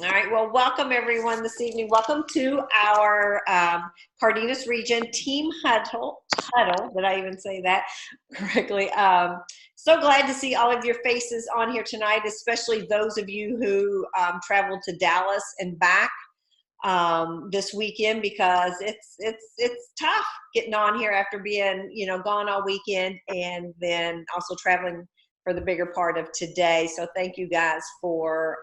All right. Well, welcome everyone this evening. Welcome to our Cardenas Region Team Huddle. Huddle. Did I even say that correctly? So glad to see all of your faces on here tonight, especially those of you who traveled to Dallas and back this weekend, because it's tough getting on here after being gone all weekend and then also traveling for the bigger part of today. So thank you guys for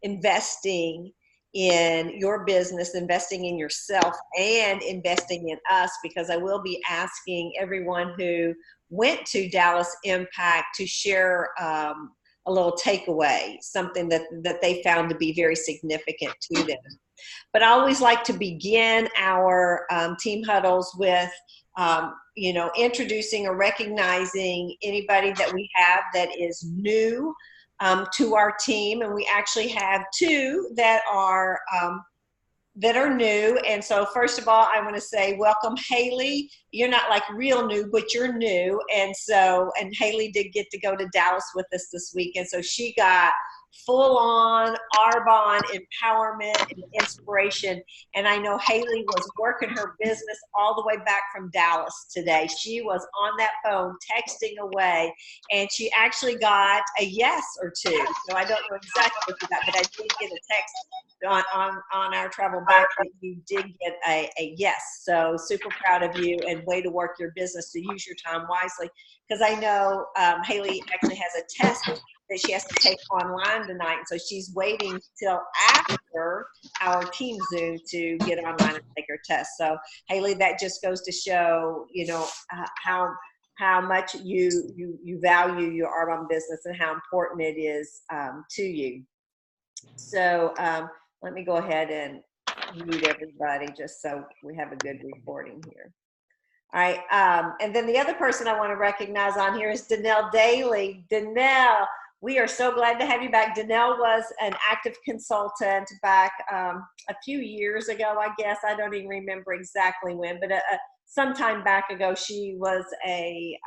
investing in your business, investing in yourself, and investing in us, because I will be asking everyone who went to Dallas Impact to share a little takeaway, something that they found to be very significant to them. But I always like to begin our team huddles with, introducing or recognizing anybody that we have that is new to our team. And we actually have two that are new. And so first of all, I want to say welcome, Haley. You're not like real new, but you're new. And Haley did get to go to Dallas with us this week. And so she got full on Arbonne empowerment and inspiration. And I know Haley was working her business all the way back from Dallas today. She was on that phone texting away, and she actually got a yes or two. So I don't know exactly what you got, but I did get a text on our travel back that you did get a yes. So super proud of you, and way to work your business to use your time wisely. Because I know Haley actually has a test that she has to take online tonight. So she's waiting till after our team Zoom to get online and take her test. So Haley, that just goes to show, how much you value your Arbonne business and how important it is to you. So let me go ahead and mute everybody just so we have a good recording here. All right, and then the other person I want to recognize on here is Danelle Daly. Danelle, we are so glad to have you back. Danelle was an active consultant back a few years ago, I guess. I don't even remember exactly when, but some time back ago, she was a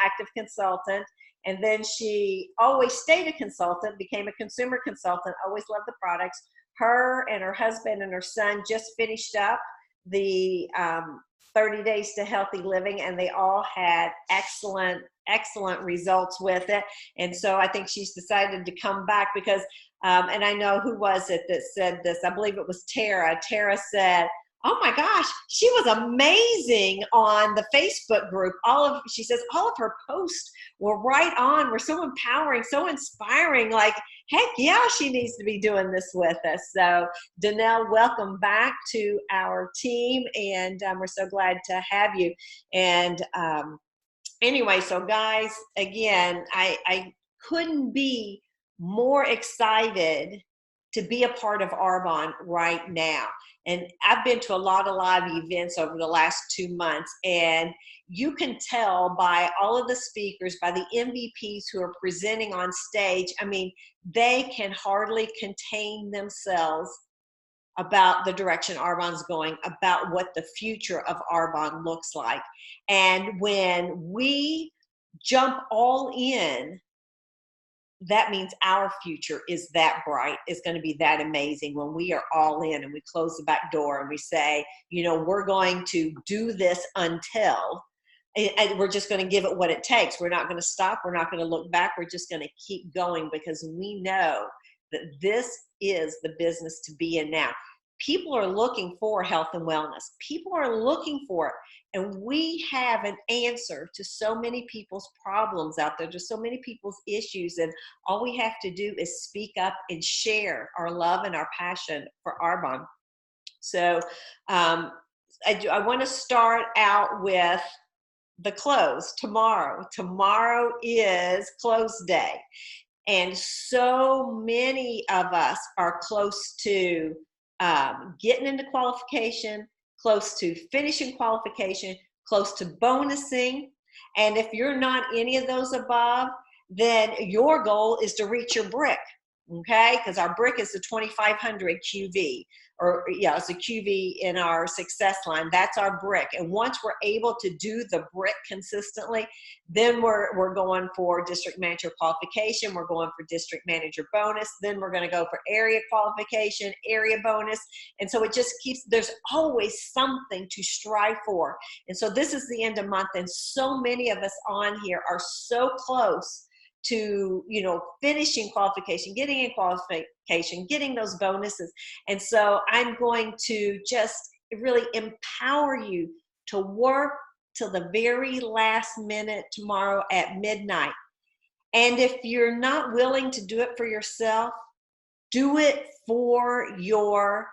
active consultant. And then she always stayed a consultant, became a consumer consultant, always loved the products. Her and her husband and her son just finished up the 30 Days to Healthy Living, and they all had excellent results with it. And so I think she's decided to come back because, and I know who was it that said this, I believe it was Tara. Tara said, oh my gosh, she was amazing on the Facebook group. She says all of her posts were right on, were so empowering, so inspiring. Like, heck yeah, she needs to be doing this with us. So Danelle, welcome back to our team, and we're so glad to have you. And anyway, so guys, again, I couldn't be more excited to be a part of Arbonne right now. And I've been to a lot of live events over the last 2 months, and you can tell by all of the speakers, by the MVPs who are presenting on stage, I mean, they can hardly contain themselves about the direction Arbonne's going, about what the future of Arbonne looks like. And when we jump all in, that means our future is that bright, is going to be that amazing when we are all in and we close the back door and we say, we're going to do this until, and we're just going to give it what it takes. We're not going to stop. We're not going to look back. We're just going to keep going, because we know that this is the business to be in now. People are looking for health and wellness. People are looking for it. And we have an answer to so many people's problems out there, to so many people's issues. And all we have to do is speak up and share our love and our passion for Arbonne. So I want to start out with the close tomorrow. Tomorrow is close day. And so many of us are close to getting into qualification, close to finishing qualification, close to bonusing. And if you're not any of those above, then your goal is to reach your brick. okay? Because our brick is the 2500 QV, or yeah, it's a QV in our success line. That's our brick. And once we're able to do the brick consistently, then we're going for district manager qualification. We're going for district manager bonus. Then we're going to go for area qualification, area bonus. And so it just keeps, there's always something to strive for. And so this is the end of month, and so many of us on here are so close to, you know, finishing qualification, getting in qualification, getting those bonuses. And so I'm going to just really empower you to work till the very last minute tomorrow at midnight. And if you're not willing to do it for yourself, do it for your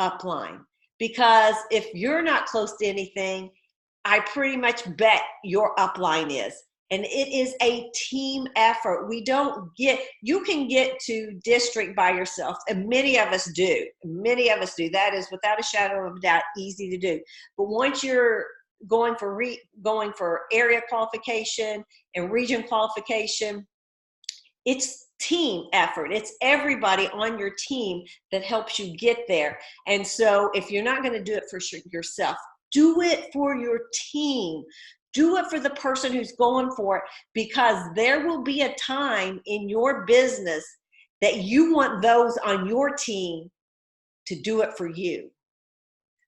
upline. Because if you're not close to anything, I pretty much bet your upline is. And it is a team effort. We don't get, you can get to district by yourself, and many of us do. Many of us do. That is without a shadow of a doubt easy to do. But once you're going for area qualification and region qualification, it's team effort. It's everybody on your team that helps you get there. And so if you're not going to do it for yourself, do it for your team. Do it for the person who's going for it, because there will be a time in your business that you want those on your team to do it for you.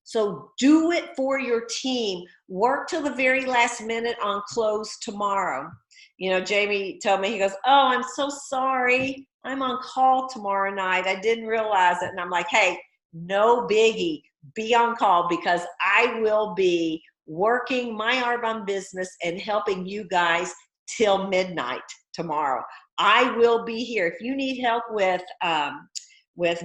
So do it for your team. Work till the very last minute on close tomorrow. You know, Jamie told me, he goes, oh, I'm so sorry. I'm on call tomorrow night. I didn't realize it. And I'm like, hey, no biggie. Be on call, because I will be working my Arbonne business and helping you guys till midnight tomorrow. I will be here. If you need help with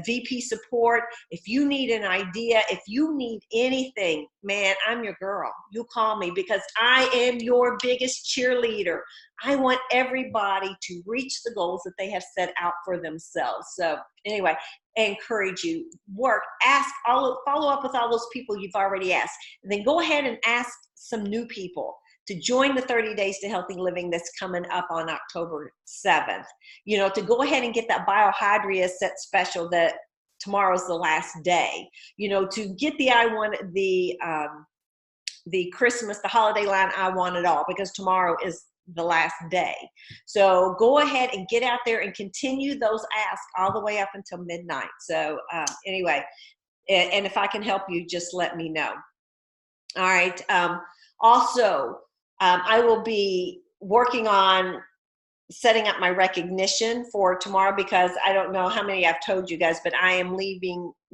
VP support, if you need an idea, if you need anything, man, I'm your girl. You call me, because I am your biggest cheerleader. I want everybody to reach the goals that they have set out for themselves. So anyway, I encourage you, work, ask, follow up with all those people you've already asked, and then go ahead and ask some new people to join the 30 Days to Healthy Living that's coming up on October 7th. You know, to go ahead and get that Biohydria set special that tomorrow's the last day. You know, to get the Christmas, the holiday line, I Want It All, because tomorrow is the last day. So go ahead and get out there and continue those asks all the way up until midnight. So anyway, and if I can help you, just let me know. All right. Also, I will be working on setting up my recognition for tomorrow, because I don't know how many I've told you guys, but I am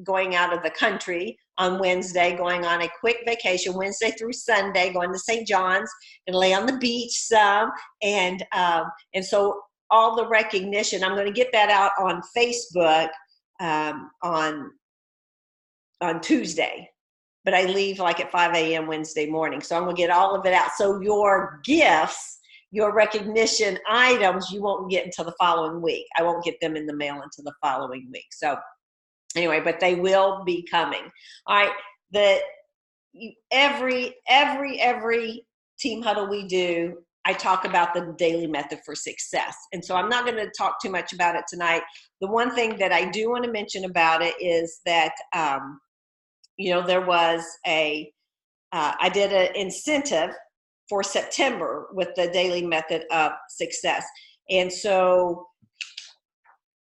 going out of the country on Wednesday, going on a quick vacation, Wednesday through Sunday, going to St. John's and lay on the beach some. And so all the recognition, I'm going to get that out on Facebook on Tuesday. But I leave like at 5 a.m. Wednesday morning. So I'm going to get all of it out. So your gifts, your recognition items, you won't get until the following week. I won't get them in the mail until the following week. So anyway, but they will be coming. All right. Every team huddle we do, I talk about the daily method for success. And so I'm not going to talk too much about it tonight. The one thing that I do want to mention about it is that, you know, there was I did an incentive for September with the daily method of success. And so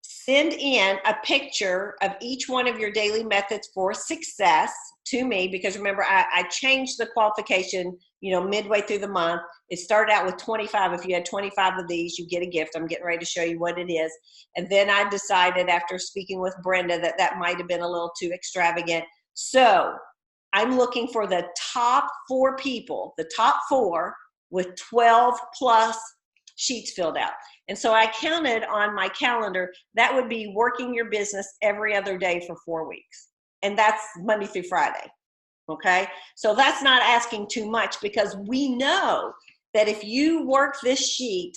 send in a picture of each one of your daily methods for success to me, because remember, I changed the qualification, you know, midway through the month. It started out with 25. If you had 25 of these, you get a gift. I'm getting ready to show you what it is. And then I decided, after speaking with Brenda, that might have been a little too extravagant. So I'm looking for the top 4 people, the top 4 with 12 plus sheets filled out. And so I counted on my calendar, that would be working your business every other day for 4 weeks. And that's Monday through Friday. Okay. So that's not asking too much, because we know that if you work this sheet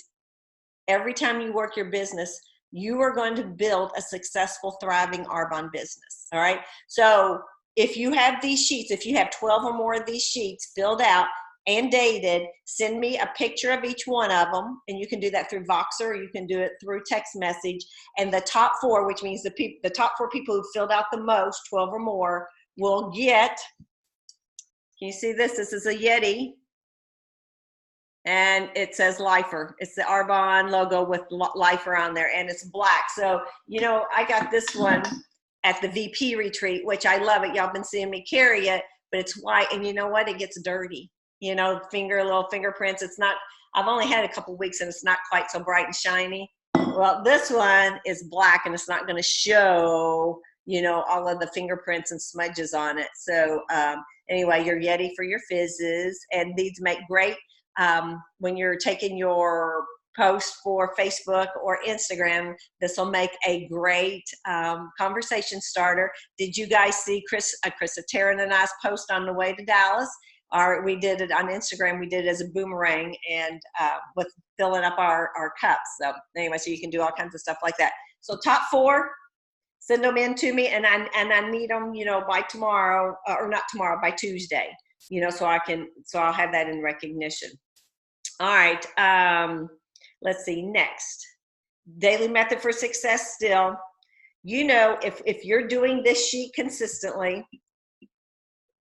every time you work your business, you are going to build a successful, thriving Arbonne business. All right. So if you have these sheets, if you have 12 or more of these sheets filled out, and dated. Send me a picture of each one of them, and you can do that through Voxer, or you can do it through text message. And the top 4, which means the top 4 people who filled out the most, 12 or more, will get, can you see this? This is a Yeti, and it says Lifer. It's the Arbonne logo with Lifer on there, and it's black. So, you know, I got this one at the VP retreat, which I love it. Y'all been seeing me carry it, but it's white, and you know what? It gets dirty. You know, little fingerprints. It's not, I've only had a couple weeks and it's not quite so bright and shiny. Well, this one is black and it's not going to show, you know, all of the fingerprints and smudges on it. So anyway, you're Yeti for your fizzes, and these make great when you're taking your post for Facebook or Instagram. This will make a great conversation starter. Did you guys see Krista Taryn and I's post on the way to Dallas? We did it on Instagram. We did it as a boomerang, and with filling up our cups. So anyway, so you can do all kinds of stuff like that. So top 4, send them in to me, and I need them, you know, by tomorrow, or not tomorrow, by Tuesday, you know, so I'll have that in recognition. All right. Let's see, next. Daily method for success still. You know, if you're doing this sheet consistently,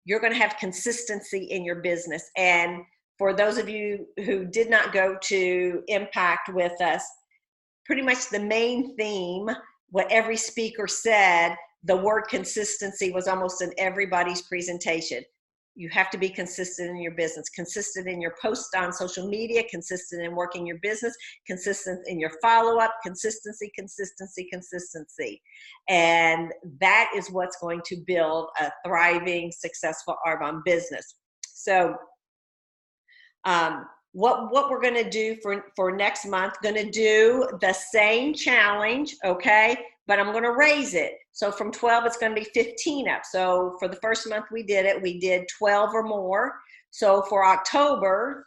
you're going to have consistency in your business. And for those of you who did not go to Impact with us, pretty much the main theme, what every speaker said, the word consistency was almost in everybody's presentation. You have to be consistent in your business, consistent in your posts on social media, consistent in working your business, consistent in your follow-up, consistency, consistency, consistency. And that is what's going to build a thriving, successful Arbonne business. So what we're going to do for next month, going to do the same challenge, okay? But I'm going to raise it. So from 12, it's going to be 15 up. So for the first month we did 12 or more. So for October,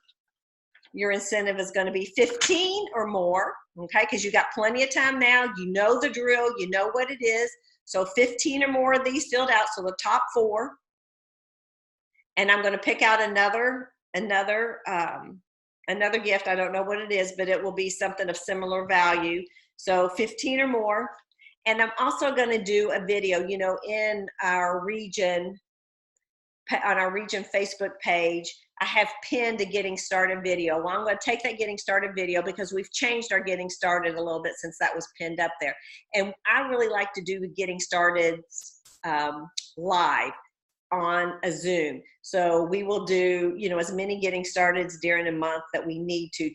your incentive is going to be 15 or more, okay? Because you got plenty of time now. You know the drill. You know what it is. So 15 or more of these filled out. So the top 4. And I'm going to pick out another gift. I don't know what it is, but it will be something of similar value. So 15 or more. And I'm also going to do a video, you know, in our region, on our region Facebook page. I have pinned a getting started video. Well, I'm going to take that getting started video because we've changed our getting started a little bit since that was pinned up there. And I really like to do the getting started live on a Zoom. So we will do, you know, as many getting starteds during a month that we need to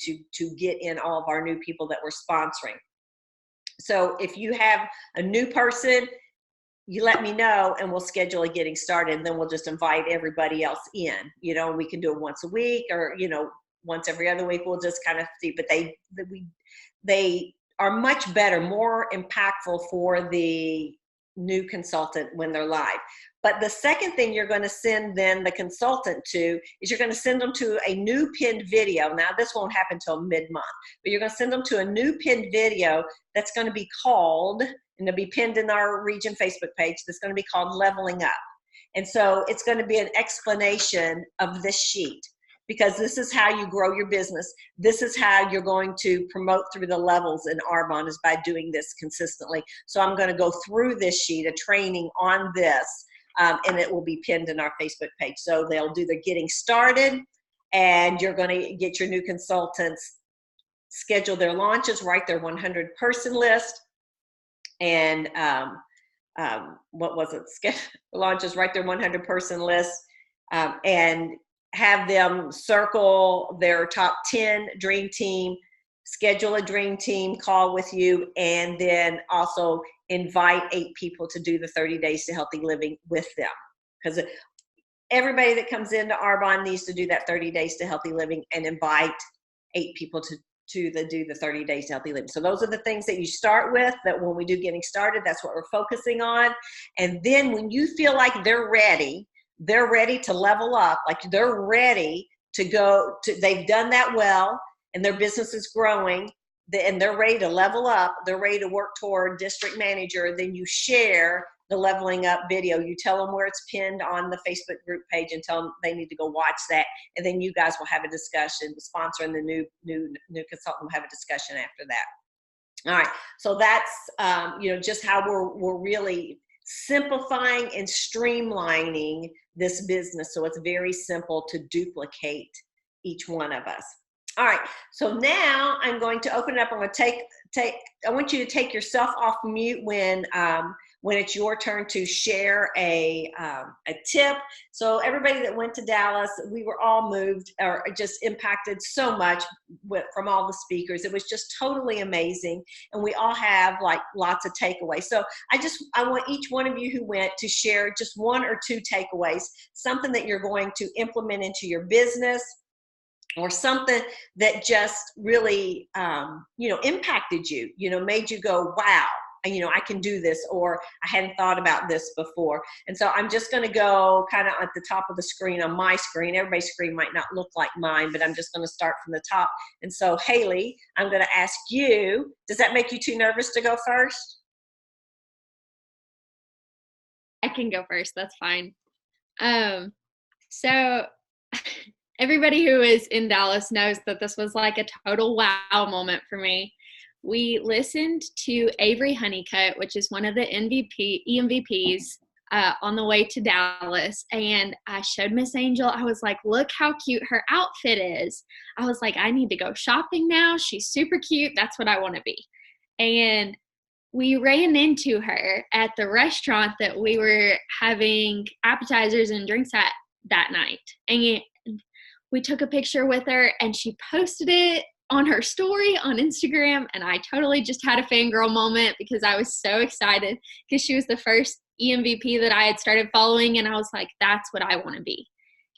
get in all of our new people that we're sponsoring. So if you have a new person, you let me know and we'll schedule a getting started, and then we'll just invite everybody else in. You know, we can do it once a week, or, you know, once every other week. We'll just kind of see, but they are much better, more impactful for the new consultant when they're live. But the second thing you're going to send then the consultant to is you're going to send them to a new pinned video. Now, this won't happen until mid-month, but you're going to send them to a new pinned video that's going to be called, and it'll be pinned in our region Facebook page, that's going to be called Leveling Up. And so it's going to be an explanation of this sheet, because this is how you grow your business. This is how you're going to promote through the levels in Arbonne, is by doing this consistently. So I'm going to go through this sheet, a training on this, and it will be pinned in our Facebook page. So they'll do the getting started, and you're going to get your new consultants, schedule their launches, write their 100-person list, and what was it? Launches, write their 100-person list, and have them circle their top 10 dream team, schedule a dream team call with you, and then also invite 8 people to do the 30 days to healthy living with them. Because everybody that comes into Arbonne needs to do that 30 days to healthy living, and invite 8 people to do the 30 days to healthy living. So those are the things that you start with, that when we do getting started, that's what we're focusing on. And then when you feel like they're ready to level up, like they're ready to go to, they've done that well and their business is growing, and they're ready to level up, they're ready to work toward district manager, then you share the Leveling Up video. You tell them where it's pinned on the Facebook group page and tell them they need to go watch that. And then you guys will have a discussion. The sponsor and the new consultant will have a discussion after that. All right. So that's, you know, just how we're really simplifying and streamlining this business. So it's very simple to duplicate each one of us. All right, so now I'm going to open it up. I'm going to I want you to take yourself off mute when it's your turn to share a tip. So everybody that went to Dallas, we were all moved or just impacted so much from all the speakers. It was just totally amazing. And we all have like lots of takeaways. So I want each one of you who went to share just one or two takeaways, something that you're going to implement into your business, or something that just really, you know, impacted you, you know, made you go, wow, you know, I can do this, or I hadn't thought about this before. And so I'm just going to go kind of at the top of the screen on my screen. Everybody's screen might not look like mine, but I'm just going to start from the top. And so, Haley, I'm going to ask you, does that make you too nervous to go first? I can go first. That's fine. So everybody who is in Dallas knows that this was like a total wow moment for me. We listened to Avery Honeycutt, which is one of the EMVPs, on the way to Dallas. And I showed Miss Angel, I was like, look how cute her outfit is. I was like, I need to go shopping now. She's super cute. That's what I want to be. And we ran into her at the restaurant that we were having appetizers and drinks at that night. And we took a picture with her and she posted it on her story on Instagram. And I totally just had a fangirl moment because I was so excited because she was the first EMVP that I had started following. And I was like, that's what I want to be.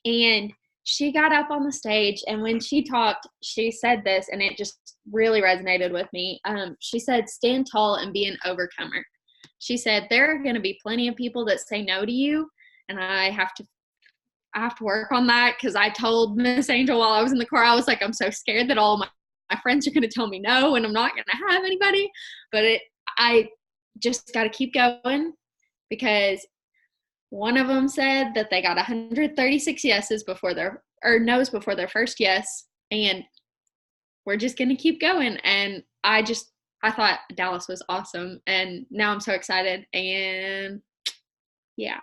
And she got up on the stage, and when she talked, she said this, and it just really resonated with me. She said, stand tall and be an overcomer. She said, there are going to be plenty of people that say no to you, and I have to work on that, because I told Miss Angel while I was in the car, I was like, I'm so scared that all my friends are going to tell me no, and I'm not going to have anybody. But I just got to keep going, because one of them said that they got 136 yeses no's before their first yes, and we're just going to keep going. And I thought Dallas was awesome, and now I'm so excited. And yeah.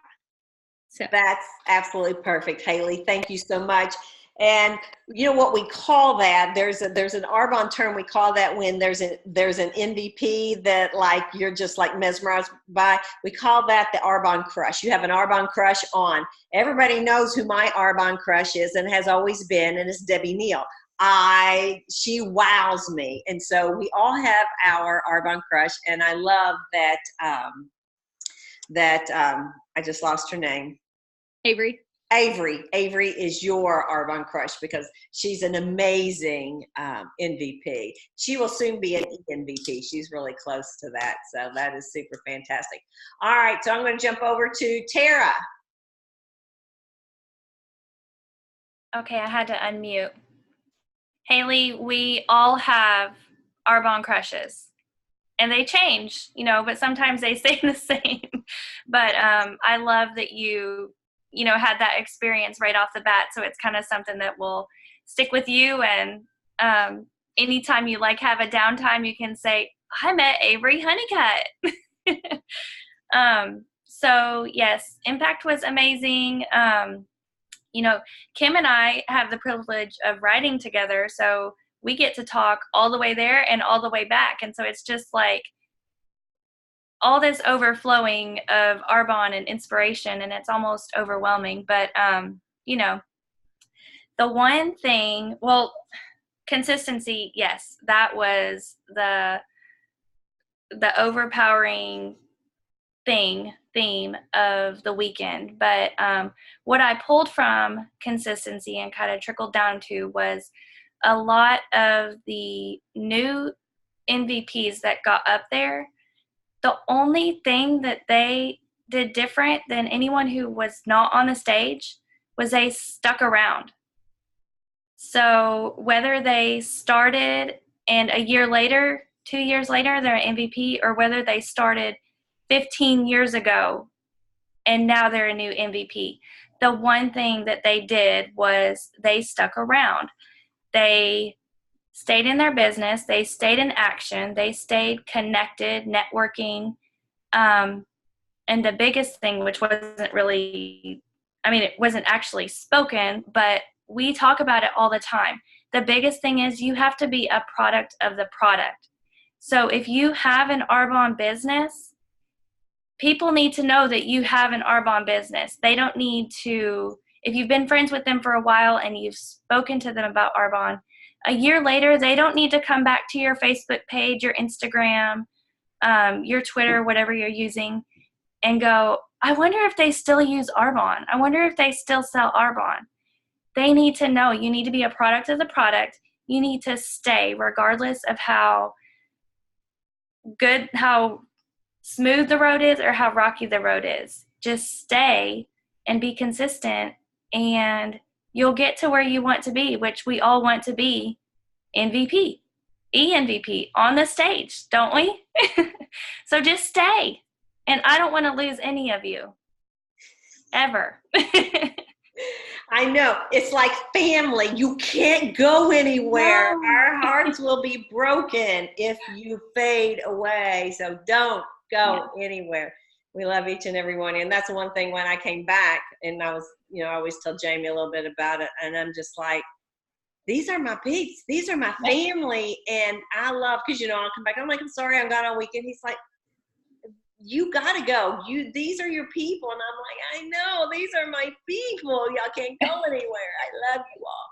So that's absolutely perfect, Haley. Thank you so much. And you know what we call that? There's an Arbonne term we call that when there's an MVP that like you're just like mesmerized by. We call that the Arbonne crush. You have an Arbonne crush on. Everybody knows who my Arbonne crush is and has always been, and it's Debbie Neal. She wows me. And so we all have our Arbonne crush, and I love that I just lost her name. Avery is your Arbonne crush, because she's an amazing MVP. She will soon be an MVP. She's really close to that. So that is super fantastic. All right, so I'm going to jump over to Tara. Okay, I had to unmute. Haley, we all have Arbonne crushes, and they change, you know, but sometimes they stay the same. But I love that you had that experience right off the bat. So it's kind of something that will stick with you. And anytime you like have a downtime, you can say, I met Avery Honeycutt. So yes, impact was amazing. You know, Kim and I have the privilege of riding together. So we get to talk all the way there and all the way back. And so it's just like all this overflowing of Arbonne and inspiration, and it's almost overwhelming. But, you know, the one thing, well, consistency, yes, that was the overpowering theme of the weekend. But what I pulled from consistency and kind of trickled down to was a lot of the new MVPs that got up there. The only thing that they did different than anyone who was not on the stage was they stuck around. So whether they started and a year later, 2 years later, they're an MVP, or whether they started 15 years ago, and now they're a new MVP. The one thing that they did was they stuck around. They stayed in their business. They stayed in action. They stayed connected, networking. And the biggest thing, which wasn't really, I mean, it wasn't actually spoken, but we talk about it all the time. The biggest thing is you have to be a product of the product. So if you have an Arbonne business, people need to know that you have an Arbonne business. They don't need to, if you've been friends with them for a while and you've spoken to them about Arbonne, a year later, they don't need to come back to your Facebook page, your Instagram, your Twitter, whatever you're using, and go, I wonder if they still use Arbonne. I wonder if they still sell Arbonne. They need to know you need to be a product of the product. You need to stay regardless of how good, how smooth the road is or how rocky the road is. Just stay and be consistent, and you'll get to where you want to be, which we all want to be MVP, ENVP on the stage, don't we? So just stay. And I don't want to lose any of you ever. I know. It's like family. You can't go anywhere. No. Our hearts will be broken if you fade away. So don't go anywhere. We love each and every one. And that's one thing when I came back, and I was, I always tell Jamie a little bit about it. And I'm just like, these are my peeps. These are my family. And I love, because, I'll come back. I'm like, I'm sorry, I'm gone all weekend. He's like, you gotta go. These are your people. And I'm like, I know, these are my people. Y'all can't go anywhere. I love you all.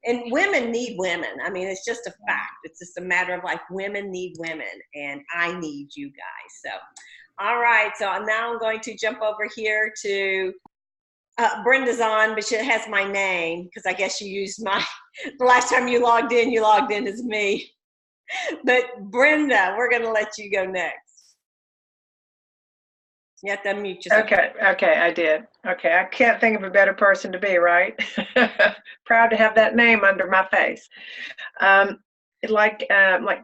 And women need women. I mean, it's just a fact. It's just a matter of like, women need women, and I need you guys. So, all right. So now I'm going to jump over here to Brenda's on, but she has my name because I guess you used the last time you logged in as me. But Brenda, we're going to let you go next. You have to unmute yourself. Okay, I did. Okay, I can't think of a better person to be, right? Proud to have that name under my face. Like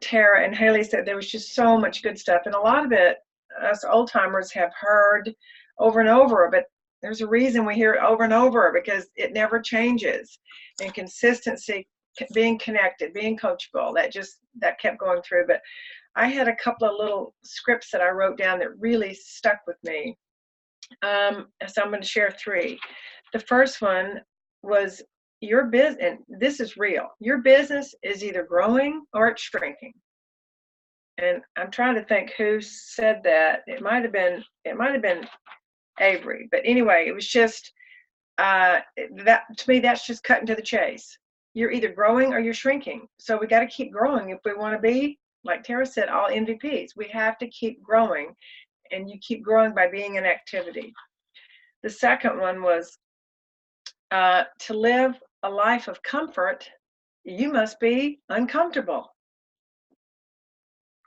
Tara and Haley said, there was just so much good stuff, and a lot of it us old timers have heard over and over. But there's a reason we hear it over and over, because it never changes. And consistency, being connected, being coachable, that kept going through. But I had a couple of little scripts that I wrote down that really stuck with me. So I'm going to share 3. The first one was, your business, and this is real, your business is either growing or it's shrinking. And I'm trying to think who said that. It might have been Avery. But anyway, it was just, that to me, that's just cutting to the chase. You're either growing or you're shrinking. So we got to keep growing if we want to be, like Tara said, all MVPs. We have to keep growing, and you keep growing by being in activity. The second one was, to live a life of comfort, you must be uncomfortable.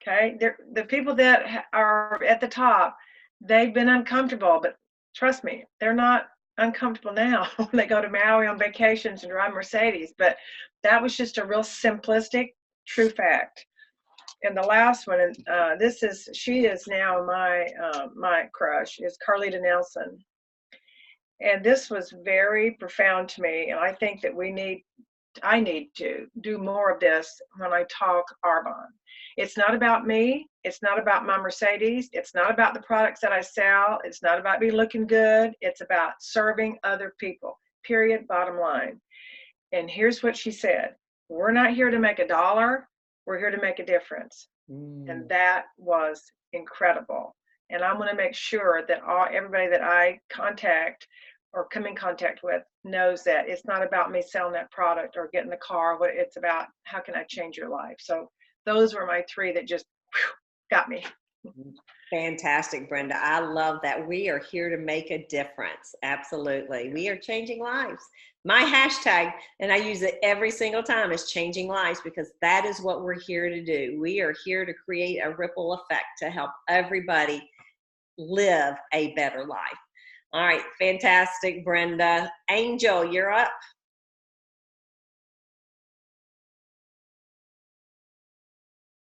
Okay, the people that are at the top, they've been uncomfortable, but trust me, they're not uncomfortable now when they go to Maui on vacations and drive Mercedes. But that was just a real simplistic, true fact. And the last one, and she is now my crush, is Carlita Nelson. And this was very profound to me, and I think that I need to do more of this when I talk Arbonne. It's not about me. It's not about my Mercedes. It's not about the products that I sell. It's not about me looking good. It's about serving other people, period, bottom line. And here's what she said. We're not here to make $1. We're here to make a difference. And that was incredible. And I'm going to make sure that everybody that I contact or come in contact with knows that it's not about me selling that product or getting the car. What it's about, how can I change your life? So those were my 3 that just got me. Fantastic, Brenda. I love that. We are here to make a difference. Absolutely. We are changing lives. My hashtag, and I use it every single time, is changing lives, because that is what we're here to do. We are here to create a ripple effect to help everybody live a better life. All right. Fantastic, Brenda. Angel, you're up.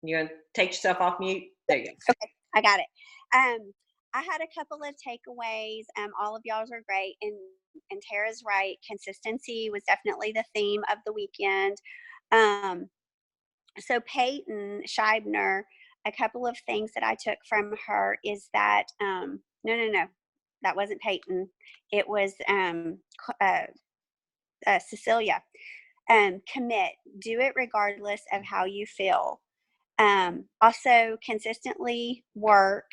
You're going to take yourself off mute? There you go. Okay, I got it. I had a couple of takeaways. All of y'all's are great, and Tara's right. Consistency was definitely the theme of the weekend. Um, so Peyton Scheibner, a couple of things that I took from her is that no, that wasn't Peyton. It was Cecilia. Commit, do it regardless of how you feel. Also, consistently work,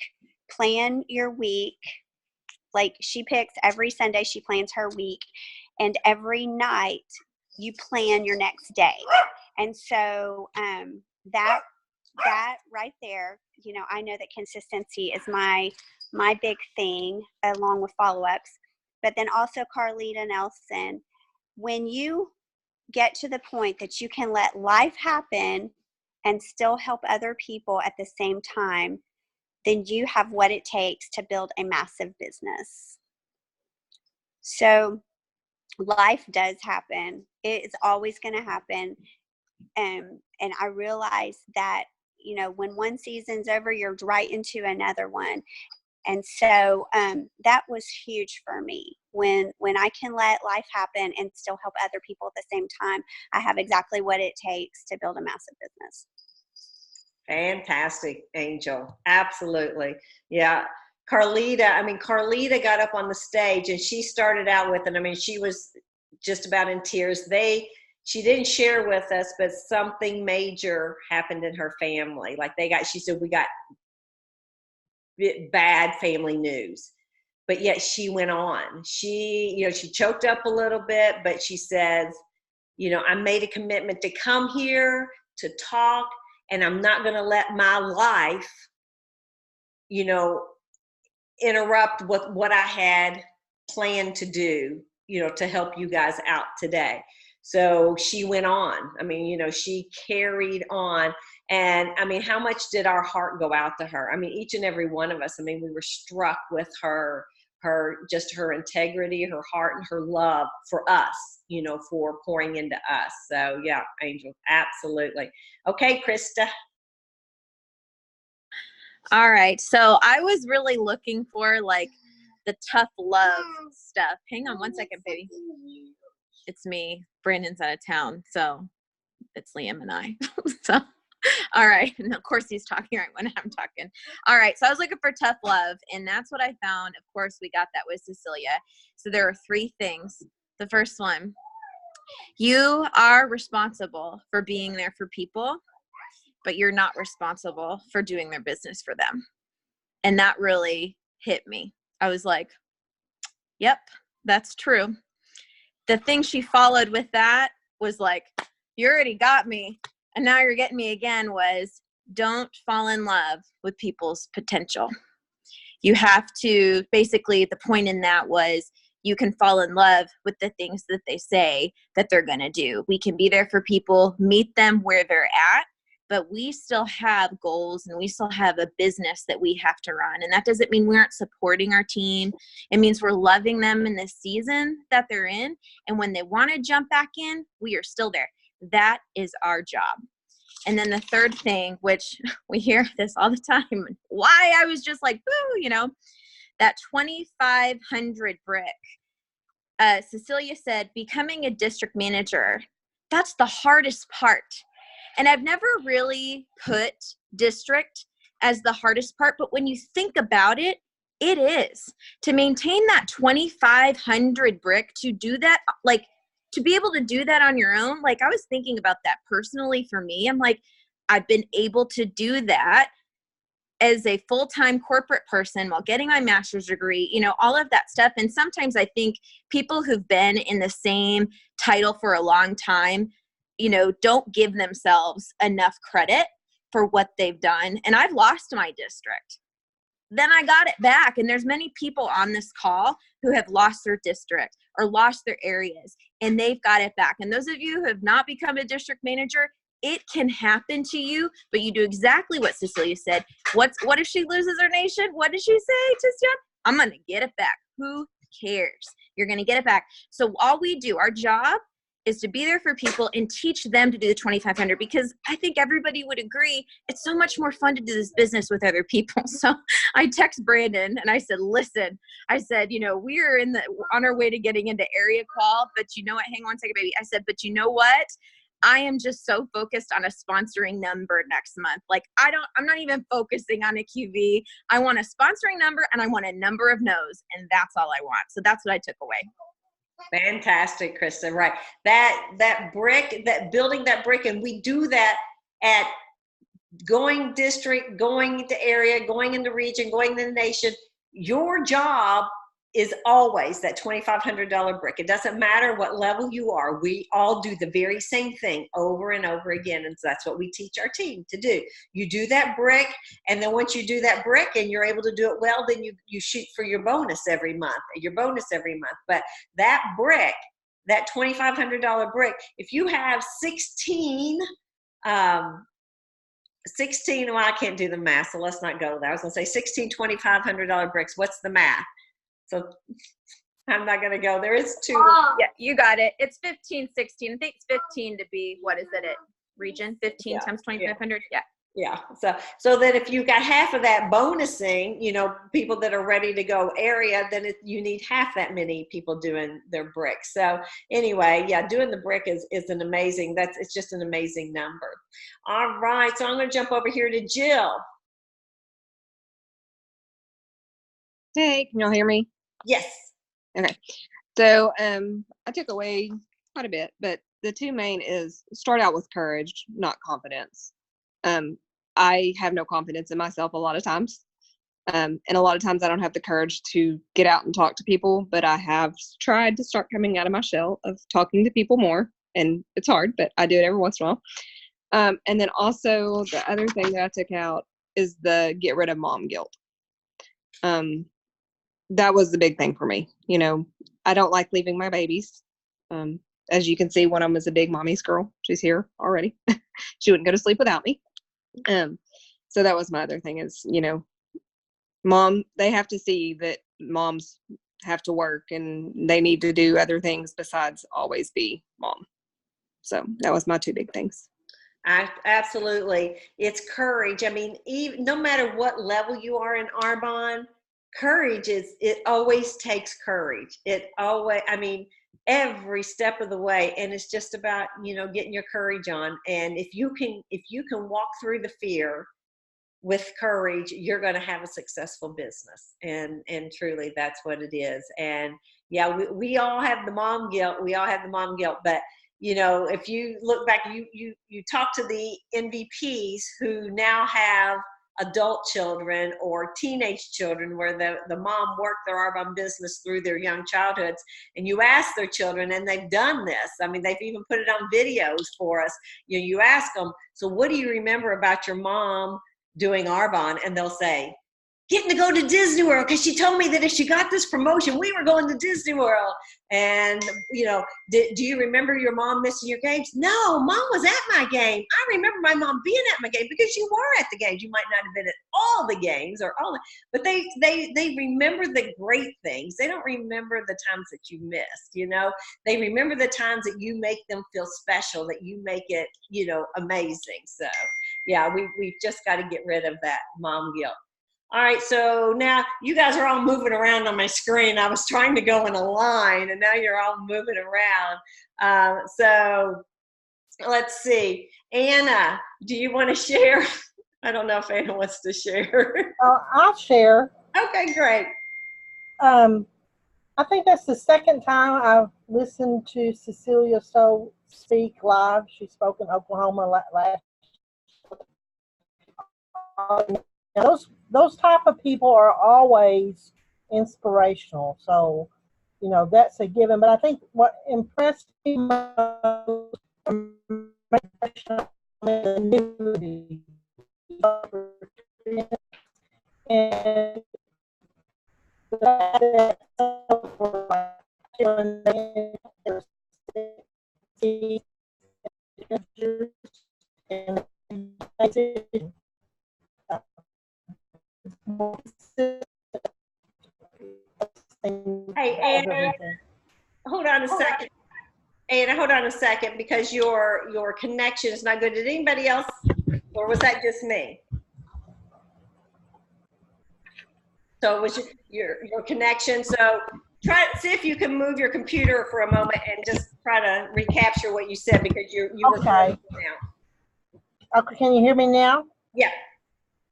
plan your week. Like she picks every Sunday, she plans her week, and every night you plan your next day. And so that right there, I know that consistency is my big thing, along with follow-ups. But then also Carlita Nelson, when you get to the point that you can let life happen and still help other people at the same time, then you have what it takes to build a massive business. So life does happen. It's always going to happen. And I realize that, when one season's over, you're right into another one. And so that was huge for me. When I can let life happen and still help other people at the same time, I have exactly what it takes to build a massive business. Fantastic, Angel. Absolutely. Yeah. Carlita got up on the stage and she started out with it. She was just about in tears. She didn't share with us, but something major happened in her family. She said, we got bad family news, but yet she went on. She choked up a little bit, but she says, I made a commitment to come here to talk, and I'm not going to let my life, interrupt what I had planned to do, to help you guys out today. So she went on. She carried on. And how much did our heart go out to her? Each and every one of us, we were struck with her integrity, her heart, and her love for us, for pouring into us. So yeah, Angel, absolutely. Okay, Krista. All right. So I was really looking for the tough love stuff. Hang on one second, baby. It's me. Brandon's out of town. So it's Liam and I. So, all right. And of course he's talking right when I'm talking. All right. So I was looking for tough love, and that's what I found. Of course, we got that with Cecilia. So there are 3 things. The first one, you are responsible for being there for people, but you're not responsible for doing their business for them. And that really hit me. I was like, yep, that's true. The thing she followed with that was like, you already got me, and now you're getting me again, was don't fall in love with people's potential. You have to, basically the point in that was, you can fall in love with the things that they say that they're going to do. We can be there for people, meet them where they're at, but we still have goals and we still have a business that we have to run. And that doesn't mean we aren't supporting our team. It means we're loving them in the season that they're in. And when they want to jump back in, we are still there. That is our job. And then the third thing, which we hear this all the time, why I was just like, boo, that 2,500 brick. Cecilia said, becoming a district manager, that's the hardest part. And I've never really put district as the hardest part, but when you think about it, it is. To maintain that 2,500 brick, to do that, to be able to do that on your own, I was thinking about that personally for me. I'm like, I've been able to do that as a full-time corporate person while getting my master's degree, all of that stuff. And sometimes I think people who've been in the same title for a long time, don't give themselves enough credit for what they've done. And I've lost my district. Then I got it back. And there's many people on this call who have lost their district or lost their areas, and they've got it back. And those of you who have not become a district manager, it can happen to you, but you do exactly what Cecilia said. What if she loses her nation? What did she say, Tizian? I'm going to get it back. Who cares? You're going to get it back. So all we do, our job is to be there for people and teach them to do the 2,500, because I think everybody would agree it's so much more fun to do this business with other people. So I text Brandon and I said, listen, I said, we're on our way to getting into area call, but you know what? Hang on a second, baby. I said, but you know what? I am just so focused on a sponsoring number next month. Like I'm not even focusing on a QV. I want a sponsoring number and I want a number of no's, and that's all I want. So that's what I took away. Fantastic, Krista. Right. That brick, that building that brick, and we do that at going district, going into area, going into region, going into the nation. Your job is always that $2,500 brick. It doesn't matter what level you are. We all do the very same thing over and over again. And so that's what we teach our team to do. You do that brick. And then once you do that brick and you're able to do it well, then you shoot for your bonus every month, But that brick, that $2,500 brick, if you have 16, well, I can't do the math, so let's not go there. I was going to say 16 $2,500 bricks. What's the math? So I'm not going to go there. It's two. Yeah, you got it. It's 15, 16. I think it's 15 to be, what is it at region? 15 times 2,500? Yeah. Yeah. So that if you got half of that bonusing, people that are ready to go area, then you need half that many people doing their bricks. So anyway, yeah, doing the brick is an amazing, it's just an amazing number. All right. So I'm going to jump over here to Jill. Hey, can y'all hear me? Yes. Okay. So I took away quite a bit, but the two main is start out with courage, not confidence. I have no confidence in myself a lot of times. And a lot of times I don't have the courage to get out and talk to people, but I have tried to start coming out of my shell of talking to people more, and it's hard, but I do it every once in a while. And then also the other thing that I took out is the get rid of mom guilt. That was the big thing for me. I don't like leaving my babies. As you can see, one of them is a big mommy's girl. She's here already. She wouldn't go to sleep without me. So that was my other thing is, mom, they have to see that moms have to work and they need to do other things besides always be mom. So that was my two big things. Absolutely. It's courage. I mean, no matter what level you are in Arbonne, courage it always takes courage. Every step of the way. And it's just about, getting your courage on. And if you can walk through the fear with courage, you're going to have a successful business. And truly that's what it is. And yeah, we all have the mom guilt. But if you look back, you talk to the MVPs who now have adult children or teenage children where the mom worked their Arbonne business through their young childhoods, and you ask their children, and they've done this. I mean, they've even put it on videos for us. You ask them, so what do you remember about your mom doing Arbonne? And they'll say, getting to go to Disney World, because she told me that if she got this promotion, we were going to Disney World. And, do you remember your mom missing your games? No, mom was at my game. I remember my mom being at my game because you were at the games. You might not have been at all the games but they remember the great things. They don't remember the times that you missed, They remember the times that you make them feel special, that you make it, amazing. So yeah, we've just got to get rid of that mom guilt. All right, so now you guys are all moving around on my screen. I was trying to go in a line, and now you're all moving around. So let's see. Anna, do you want to share? I don't know if Anna wants to share. I'll share. Okay, great. I think that's the second time I've listened to Cecilia Stowe speak live. She spoke in Oklahoma last. Those type of people are always inspirational. So, that's a given. But I think what impressed me most and Hey, Anna, hold on a second. And hold on a second, because your connection is not good. Did anybody else, or was that just me? So it was your connection. So try see if you can move your computer for a moment and just try to recapture what you said, because you were Okay. now. Okay, can you hear me now? Yeah.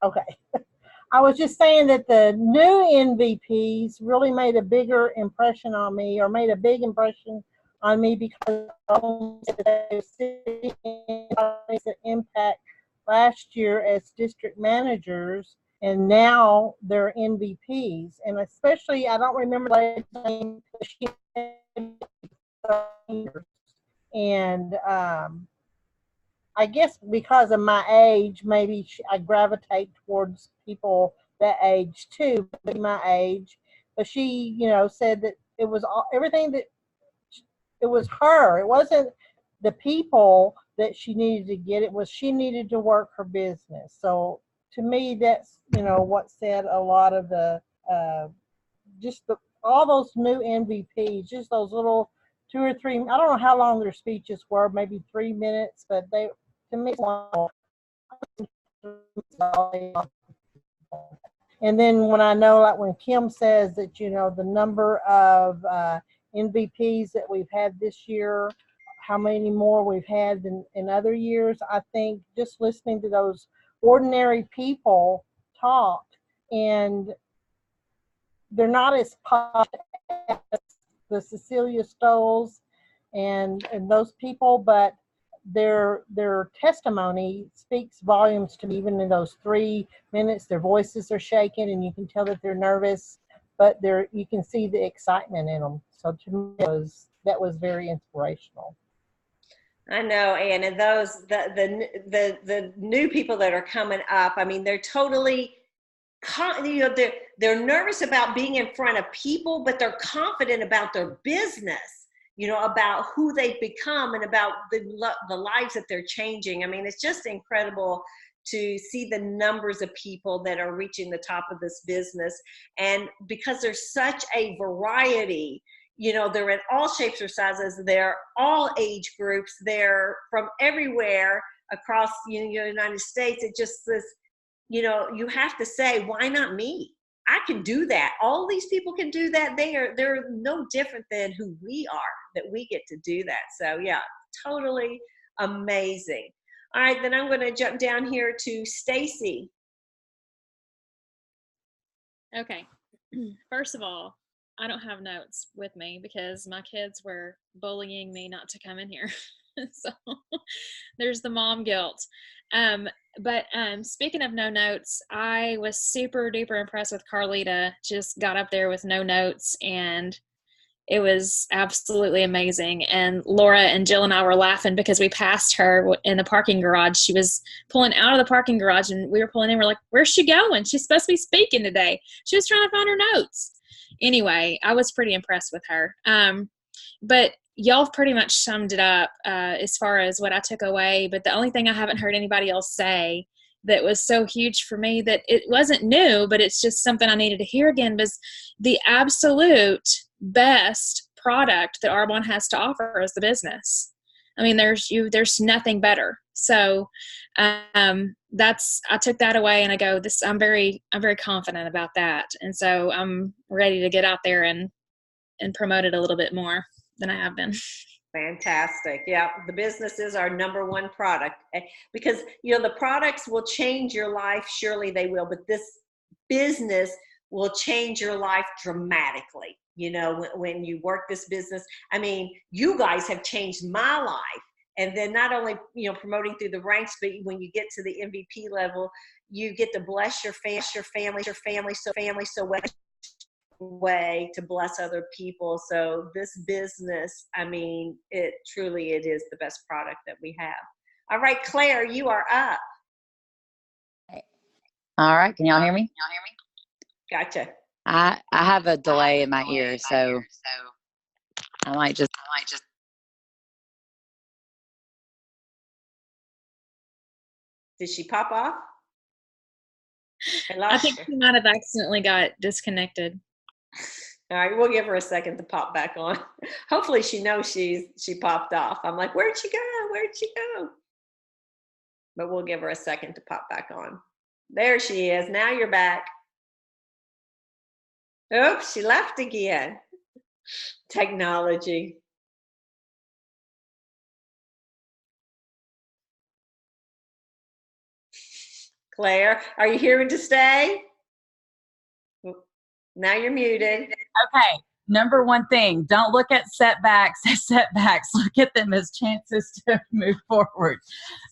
Okay. I was just saying that the new NVPs really made a bigger impression on me, or made a big impression on me, because they the impact last year as district managers, and now they're NVPs. And especially, I don't remember the name, and I guess because of my age, maybe I gravitate towards people that age too, but my age. But she, said that it was everything that it was her. It wasn't the people that she needed to get. It was she needed to work her business. So to me, that's what said a lot of the just all those new MVPs, just those little 2 or 3. I don't know how long their speeches were, maybe 3 minutes, but they to me. And then when I know, like when Kim says that, the number of NVPs that we've had this year, how many more we've had in other years, I think just listening to those ordinary people talk, and they're not as posh as the Cecilia Stoles and those people, but their testimony speaks volumes to me. Even in those 3 minutes, their voices are shaking, and you can tell that they're nervous, but you can see the excitement in them. So to me, that was very inspirational. I know, Ann, and those the new people that are coming up. I mean, they're totally, they're nervous about being in front of people, but they're confident about their business. About who they've become and about the lives that they're changing. I mean, it's just incredible to see the numbers of people that are reaching the top of this business. And because there's such a variety, they're in all shapes or sizes, they're all age groups, they're from everywhere across the United States. It just says, you have to say, why not me? I can do that. All these people can do that. They're no different than who we are, that we get to do that. So yeah, totally amazing. All right, then I'm going to jump down here to Stacy. Okay. First of all, I don't have notes with me because my kids were bullying me not to come in here. So there's the mom guilt. But speaking of no notes, I was super duper impressed with Carlita. Just got up there with no notes, and it was absolutely amazing. And Laura and Jill and I were laughing because we passed her in the parking garage. She was pulling out of the parking garage, and we were pulling in. We're like, where's she going? She's supposed to be speaking today. She was trying to find her notes. Anyway, I was pretty impressed with her. But y'all pretty much summed it up as far as what I took away. But the only thing I haven't heard anybody else say that was so huge for me, that it wasn't new, but it's just something I needed to hear again, was the absolute best product that Arbonne has to offer as the business. I mean, there's nothing better. So I took that away, and I go, I'm very confident about that. And so I'm ready to get out there and promote it a little bit more than I have been. Fantastic. Yeah, the business is our number one product, because the products will change your life. Surely they will, but this business will change your life dramatically. When you work this business, I mean, you guys have changed my life. And then not only, promoting through the ranks, but when you get to the MVP level, you get to bless your family so well, way to bless other people. So this business, I mean, it is the best product that we have. All right, Claire, you are up. All right, can y'all hear me? Gotcha. I have a delay in my ear, so I might just. Did she pop off? I think she might have accidentally got disconnected. All right, we'll give her a second to pop back on. Hopefully she knows she popped off. I'm like, where'd she go? Where'd she go? But we'll give her a second to pop back on. There she is. Now you're back. Oops, she left again. Technology. Claire, are you here to stay? Now you're muted. Okay. Number one thing, don't look at setbacks as setbacks. Look at them as chances to move forward.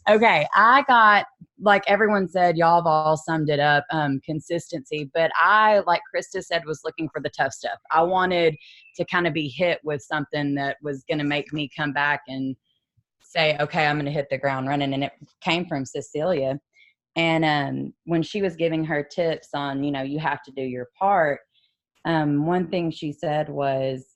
Okay. I got, like everyone said, y'all have all summed it up, consistency. But I, like Krista said, was looking for the tough stuff. I wanted to kind of be hit with something that was going to make me come back and say, okay, I'm going to hit the ground running. And it came from Cecilia. And when she was giving her tips on, you have to do your part, one thing she said was,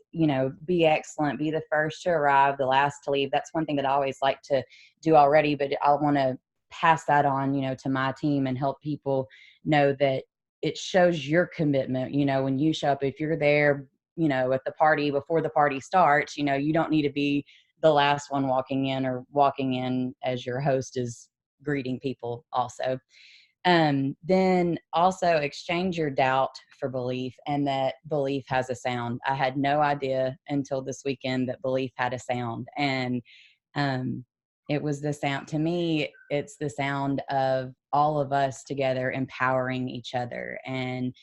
be excellent, be the first to arrive, the last to leave. That's one thing that I always like to do already, but I want to pass that on, to my team and help people know that it shows your commitment. When you show up, if you're there, at the party before the party starts, you don't need to be the last one walking in or walking in as your host is greeting people also. Then also exchange your doubt for belief, and that belief has a sound. I had no idea until this weekend that belief had a sound. And it was the sound, to me, it's the sound of all of us together empowering each other. And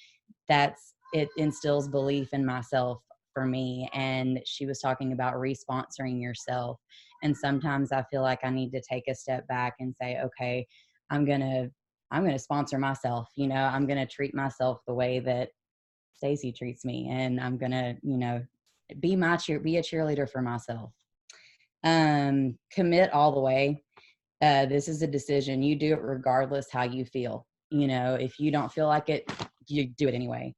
it instills belief in myself for me. And she was talking about responsoring yourself. And sometimes I feel like I need to take a step back and say, okay, I'm going to sponsor myself. I'm going to treat myself the way that Stacy treats me. And I'm going to, be a cheerleader for myself. Commit all the way. This is a decision. You do it regardless how you feel. If you don't feel like it, you do it anyway.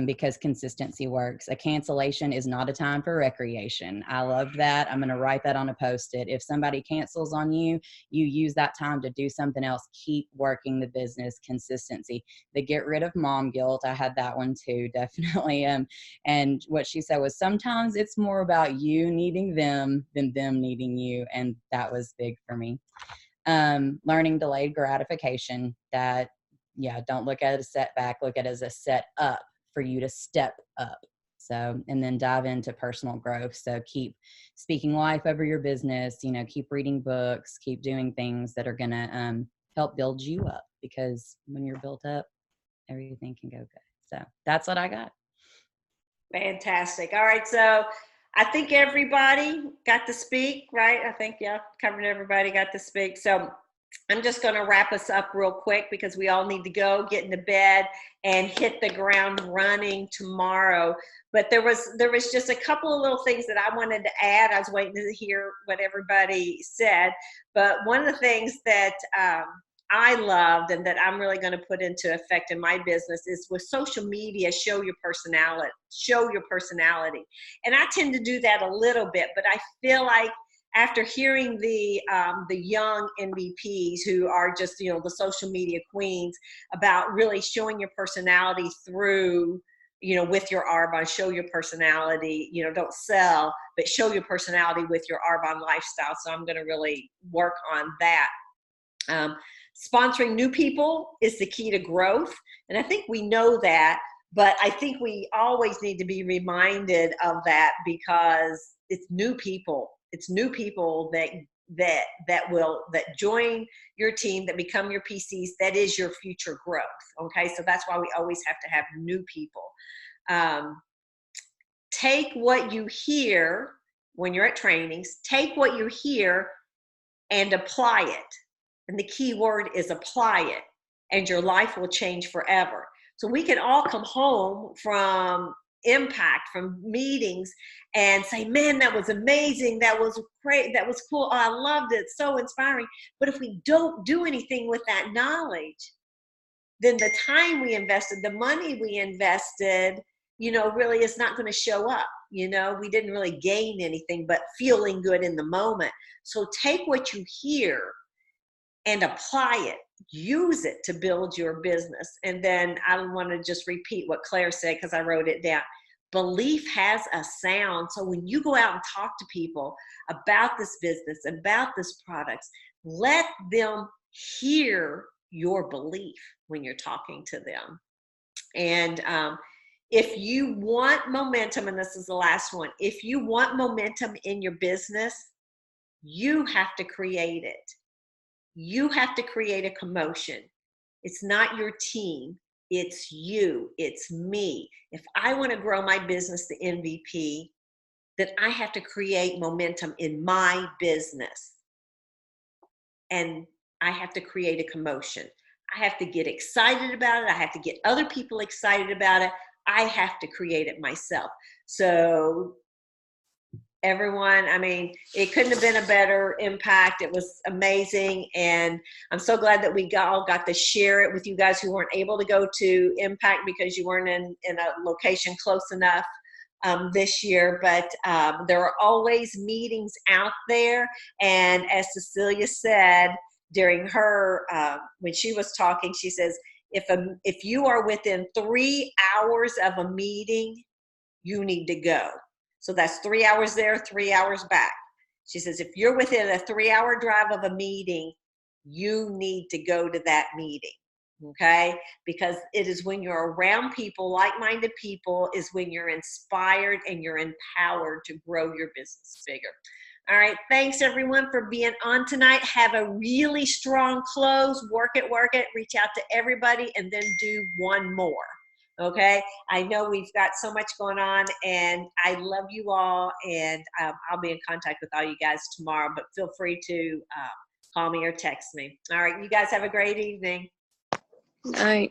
Because consistency works. A cancellation is not a time for recreation. I love that. I'm going to write that on a Post-it. If somebody cancels on you, you use that time to do something else. Keep working the business. Consistency. The get rid of mom guilt. I had that one too, definitely. And what she said was sometimes it's more about you needing them than them needing you. And that was big for me. Learning delayed gratification. That, don't look at it as a setback. Look at it as a set up for you to step up. So, and then dive into personal growth. So keep speaking life over your business, keep reading books, keep doing things that are going to help build you up, because when you're built up, everything can go good. So that's what I got. Fantastic. All right. So I think everybody got to speak, right? I think, covered everybody got to speak. So I'm just going to wrap us up real quick because we all need to go get into bed and hit the ground running tomorrow. But there was just a couple of little things that I wanted to add. I was waiting to hear what everybody said. But one of the things that I loved and that I'm really going to put into effect in my business is with social media, show your personality. And I tend to do that a little bit, but I feel like after hearing the young MVPs who are just, the social media queens, about really showing your personality through, with your Arbonne, show your personality, don't sell, but show your personality with your Arbonne lifestyle. So I'm going to really work on that. Sponsoring new people is the key to growth. And I think we know that, but I think we always need to be reminded of that, because it's new people. It's new people that join your team, that become your PCs. That is your future growth. Okay, so that's why we always have to have new people. Take what you hear when you're at trainings. Take what you hear and apply it. And the key word is apply it, and your life will change forever. So we can all come home from impact, from meetings, and say, man, that was amazing, that was great, that was cool, oh, I loved it, so inspiring. But if we don't do anything with that knowledge, then the time we invested, the money we invested, really is not going to show up. We didn't really gain anything but feeling good in the moment. So take what you hear and apply it. Use it to build your business. And then I want to just repeat what Claire said, because I wrote it down. belief has a sound. So when you go out and talk to people about this business, about this products, let them hear your belief when you're talking to them. And if you want momentum, and this is the last one, if you want momentum in your business, you have to create it. You have to create a commotion. It's not your team. It's you. It's me. If I want to grow my business to MVP, then I have to create momentum in my business. And I have to create a commotion. I have to get excited about it. I have to get other people excited about it. I have to create it myself. So everyone, I mean, it couldn't have been a better impact. It was amazing. And I'm so glad that we all got to share it with you guys who weren't able to go to Impact because you weren't in a location close enough this year. But there are always meetings out there. And as Cecilia said during her, when she was talking, she says, if you are within 3 hours of a meeting, you need to go. So that's 3 hours there, 3 hours back. She says, if you're within a 3-hour drive of a meeting, you need to go to that meeting, okay? Because it is when you're around people, like-minded people, is when you're inspired and you're empowered to grow your business bigger. All right, thanks everyone for being on tonight. Have a really strong close, work it, reach out to everybody, and then do one more. Okay, I know we've got so much going on, and I love you all, and I'll be in contact with all you guys tomorrow, but feel free to call me or text me. All right, you guys have a great evening. Night.